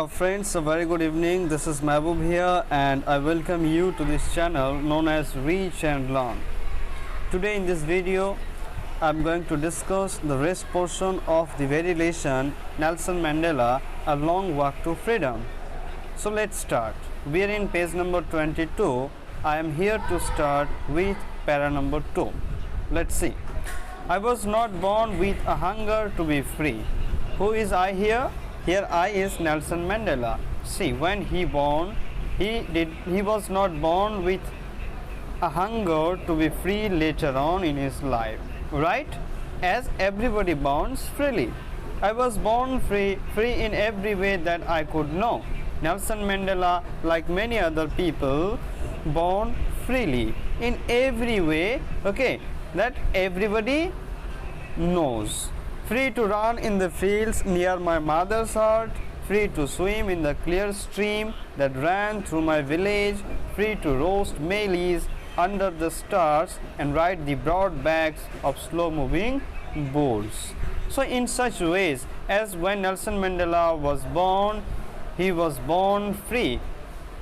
Friends, a very good evening. This is Mahbub here, and I welcome you to this channel known as Reach and Learn. Today in this video, I'm going to discuss the rest portion of the very lesson Nelson Mandela, A Long Walk to Freedom. So let's start. We are in page number 22. I am here to start with para number 2. Let's see. I was not born with a hunger to be free. Who is I here? Here I is Nelson Mandela. See, when he was not born with a hunger to be free later on in his life, right? As everybody borns freely. I was born free in every way that I could know. Nelson Mandela, like many other people, born freely in every way, okay, that everybody knows. Free to run in the fields near my mother's heart, free to swim in the clear stream that ran through my village, free to roast maize under the stars and ride the broad backs of slow-moving bulls. So in such ways, as when Nelson Mandela was born, he was born free,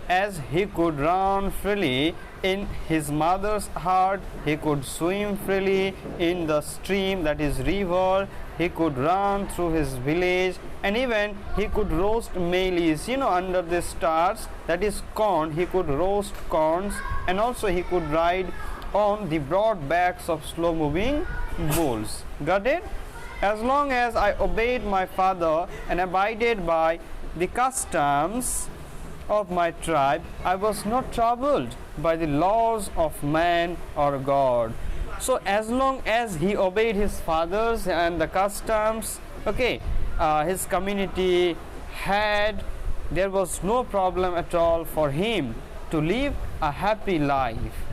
as he could run freely in his mother's heart, he could swim freely in the stream, that is river, he could run through his village, and even he could roast maize, under the stars, that is corn, he could roast corns, and also he could ride on the broad backs of slow moving bulls. Got it? As long as I obeyed my father and abided by the customs of my tribe, I was not troubled by the laws of man or God. So as long as he obeyed his fathers and the customs, okay, his community had, there was no problem at all for him to live a happy life.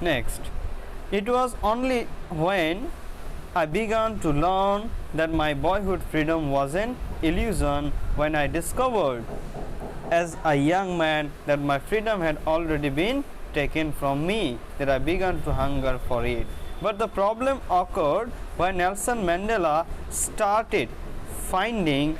Next, it was only when I began to learn that my boyhood freedom was an illusion, when I discovered as a young man that my freedom had already been taken from me, that I began to hunger for it. But the problem occurred when Nelson Mandela started finding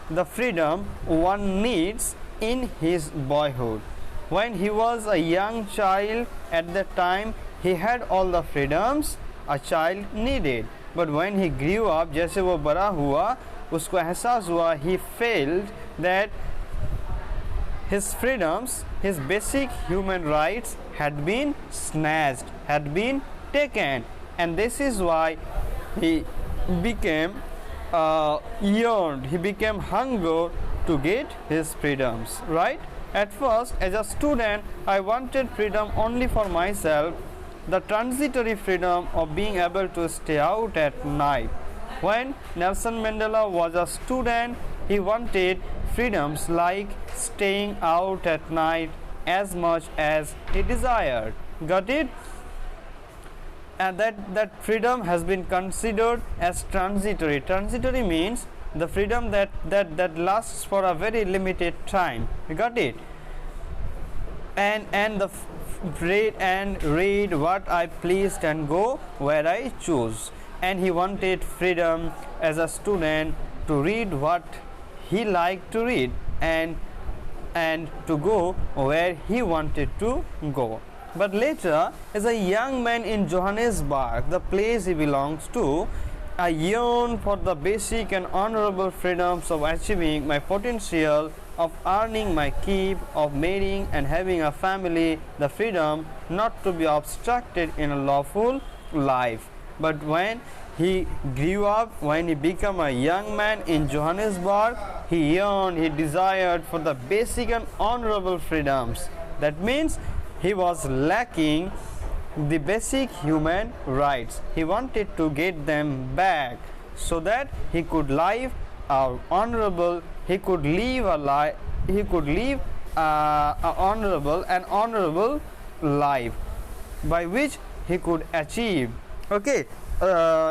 the freedom one needs in his boyhood. When he was a young child, at that time he had all the freedoms a child needed. But when he grew up, जैसे वो बड़ा हुआ, उसको एहसास हुआ, he felt that his freedoms, his basic human rights had been snatched, had been taken, and this is why he became yearned, he became hunger to get his freedoms, right? At first, as a student, I wanted freedom only for myself, the transitory freedom of being able to stay out at night. When Nelson Mandela was a student, he wanted freedoms like staying out at night as much as he desired. Got it? And that freedom has been considered as transitory. Transitory means the freedom that lasts for a very limited time. You got it? And the read what I pleased and go where I choose. And he wanted freedom as a student to read what he liked to read and to go where he wanted to go. But later, as a young man in Johannesburg, the place he belongs to, I yearned for the basic and honorable freedoms of achieving my potential, of earning my keep, of marrying and having a family, the freedom not to be obstructed in a lawful life. But when he grew up, when he became a young man in Johannesburg, he yearned, he desired for the basic and honorable freedoms. That means he was lacking the basic human rights. He wanted to get them back so that he could live honorable, he could live a life, he could live an honorable life by which he could achieve, okay,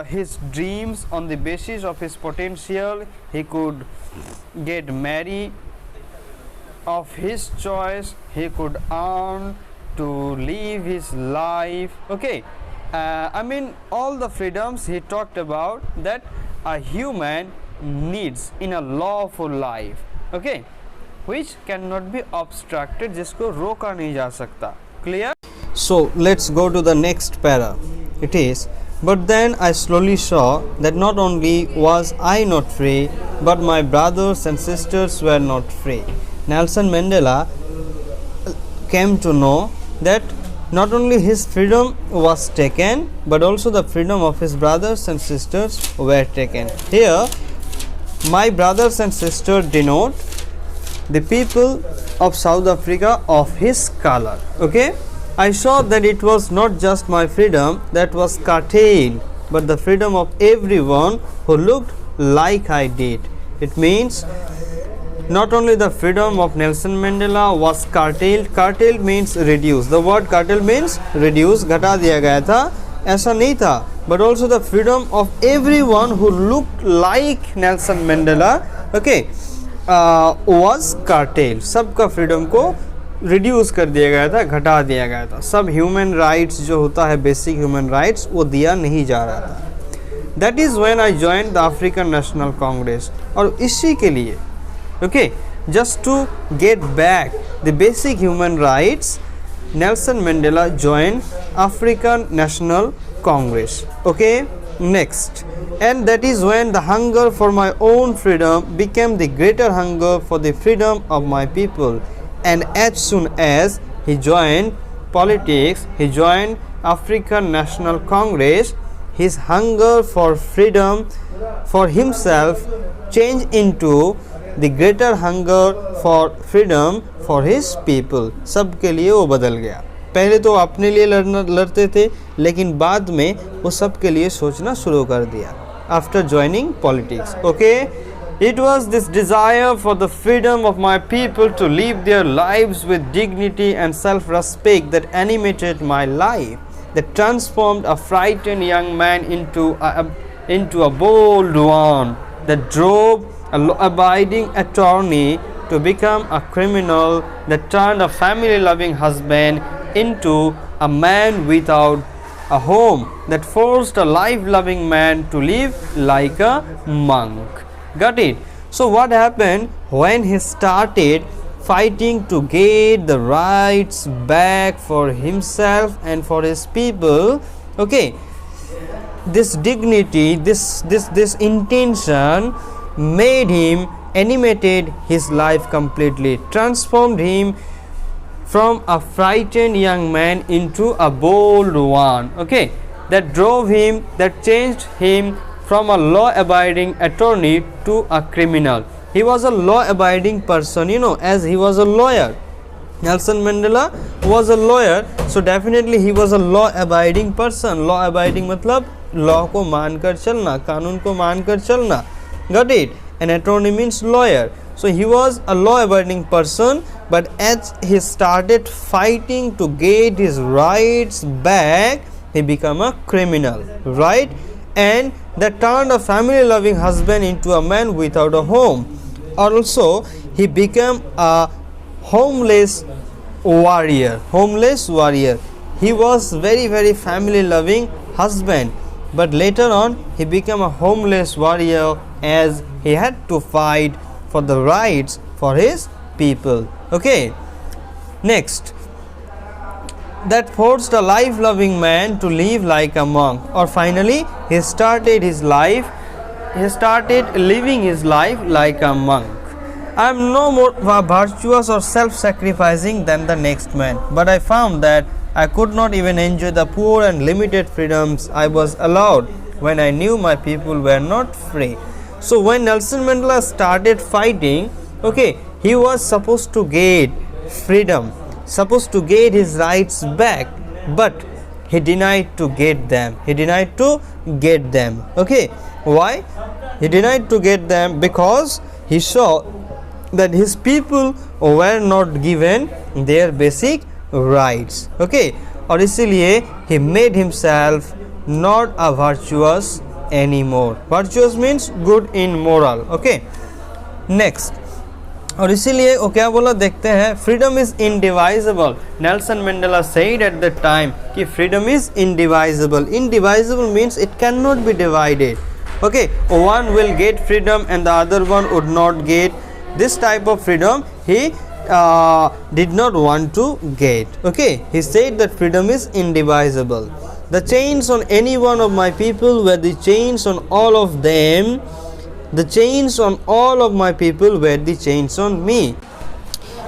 his dreams on the basis of his potential. He could get married of his choice, he could earn to live his life, okay. I mean all the freedoms he talked about that a human needs in a lawful life. okay, which cannot be obstructed, जिसको रोका नहीं जा सकता. Clear? So let's go to the next para. It is, but then I slowly saw that not only was I not free, but my brothers and sisters were not free. Nelson Mandela came to know that not only his freedom was taken, but also the freedom of his brothers and sisters were taken. Here, my brothers and sisters denote the people of South Africa of his color. Okay, I saw that it was not just my freedom that was curtailed, but the freedom of everyone who looked like I did. It means not only the freedom of Nelson Mandela was curtailed. Curtailed means reduced. The word curtail means reduce, घटा दिया गया था, ऐसा नहीं था. But also the freedom of everyone who looked like Nelson Mandela, okay, was curtailed. सबका freedom को reduce कर दिया गया था, घटा दिया गया था. सब human rights जो होता है basic human rights वो दिया नहीं जा रहा था. That is when I joined the African National Congress. और इसी के लिए, okay, just to get back the basic human rights, Nelson Mandela joined African National Congress. Okay, next, and that is when the hunger for my own freedom became the greater hunger for the freedom of my people. And as soon as he joined politics, he joined African National Congress, his hunger for freedom for himself changed into the greater hunger for freedom for his people. सब के लिए वो बदल गया. पहले तो अपने लिए लड़ते थे, लेकिन बाद में वो सब के लिए सोचना शुरू कर दिया. After joining politics, okay, it was this desire for the freedom of my people to live their lives with dignity and self-respect that animated my life, that transformed a frightened young man into a bold one, that drove a law-abiding attorney to become a criminal, that turned a family-loving husband into a man without a home, that forced a life-loving man to live like a monk. Got it? So what happened when he started fighting to get the rights back for himself and for his people? Okay, this dignity, this intention made him, animated his life completely, transformed him from a frightened young man into a bold one. Okay, that drove him, that changed him from a law-abiding attorney to a criminal. He was a law-abiding person, you know, as he was a lawyer. Nelson Mandela was a lawyer, so definitely he was a law-abiding person. Law-abiding मतलब law को मानकर चलना, कानून को मानकर चलना. Got it? An attorney means lawyer. So he was a law-abiding person, but as he started fighting to get his rights back, he became a criminal, right? And that turned a family-loving husband into a man without a home. Also, he became a homeless warrior. Homeless warrior. He was very family-loving husband, but later on he became a homeless warrior as he had to fight for the rights for his people. Okay, next, that forced a life-loving man to live like a monk. Or finally, he started living his life like a monk. I am no more virtuous or self-sacrificing than the next man, but I found that I could not even enjoy the poor and limited freedoms I was allowed when I knew my people were not free. So when Nelson Mandela started fighting, okay, he was supposed to get freedom, supposed to get his rights back, but he denied to get them. He denied to get them. Okay, why? He denied to get them because he saw that his people were not given their basic rights. Okay, और इसीलिए he made himself not a virtuous anymore. Virtuous means good in moral. Okay, next, और इसीलिए वो क्या बोला देखते हैं, freedom is indivisible. Nelson Mandela said at that time कि freedom is indivisible. Indivisible means it cannot be divided. Okay, one will get freedom and the other one would not get this type of freedom he did not want to get. Okay, he said that freedom is indivisible. The chains on any one of my people were the chains on all of them. The chains on all of my people were the chains on me.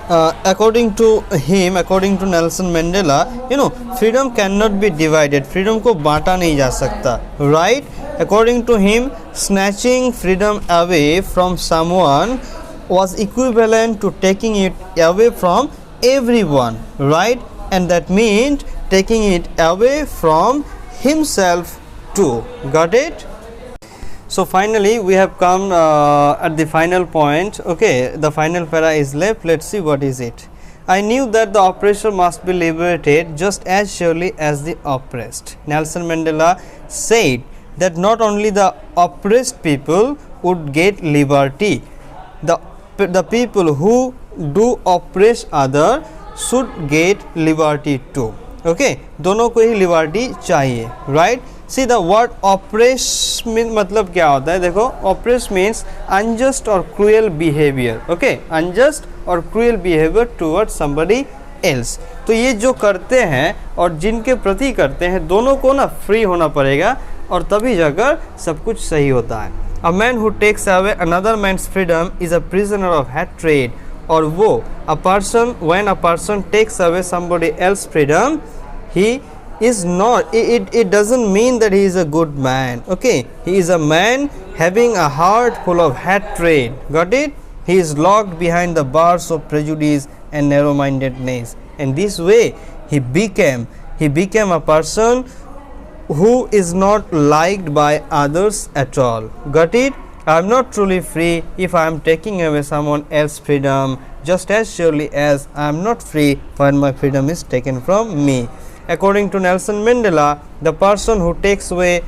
According to him, according to Nelson Mandela, freedom cannot be divided. Freedom को बांटा नहीं जा सकता, right? According to him, snatching freedom away from someone was equivalent to taking it away from everyone, right? And that meant taking it away from himself too. Got it? So finally we have come at the final point. Okay, the final para is left. Let's see what is it. I knew that the oppressor must be liberated just as surely as the oppressed. Nelson Mandela said that not only the oppressed people would get liberty, the people who do oppress other should get liberty too. Okay, दोनों को ही liberty चाहिए, right? See, the word oppress mean मतलब क्या होता है? देखो, oppress means unjust or cruel behavior. Okay, unjust or cruel behavior towards somebody else. तो ये जो करते हैं और जिनके प्रति करते हैं, दोनों को ना free होना पड़ेगा और तभी जाकर सब कुछ सही होता है. A man who takes away another man's freedom is a prisoner of hatred. और वो when a person takes away somebody else's freedom, he is not, it doesn't mean that he is a good man. Okay, he is a man having a heart full of hatred. Got it? He is locked behind the bars of prejudice and narrow-mindedness, and this way he became a person who is not liked by others at all. Got it? I am not truly free if I am taking away someone else's freedom, just as surely as I am not free when my freedom is taken from me. According to Nelson Mandela, the person who takes away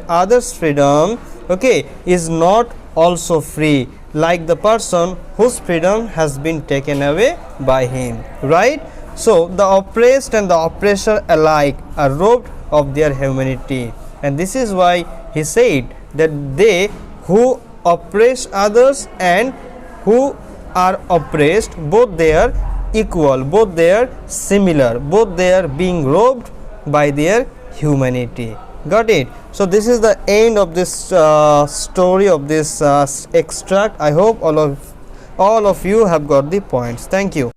others' freedom, okay, is not also free, like the person whose freedom has been taken away by him, right? So the oppressed and the oppressor alike are robbed of their humanity, and this is why he said that they who oppress others and who are oppressed, both they are equal, both they are similar, both they are being robbed by their humanity. Got it? So this is the end of this story of this extract. I hope all of you have got the points. Thank you.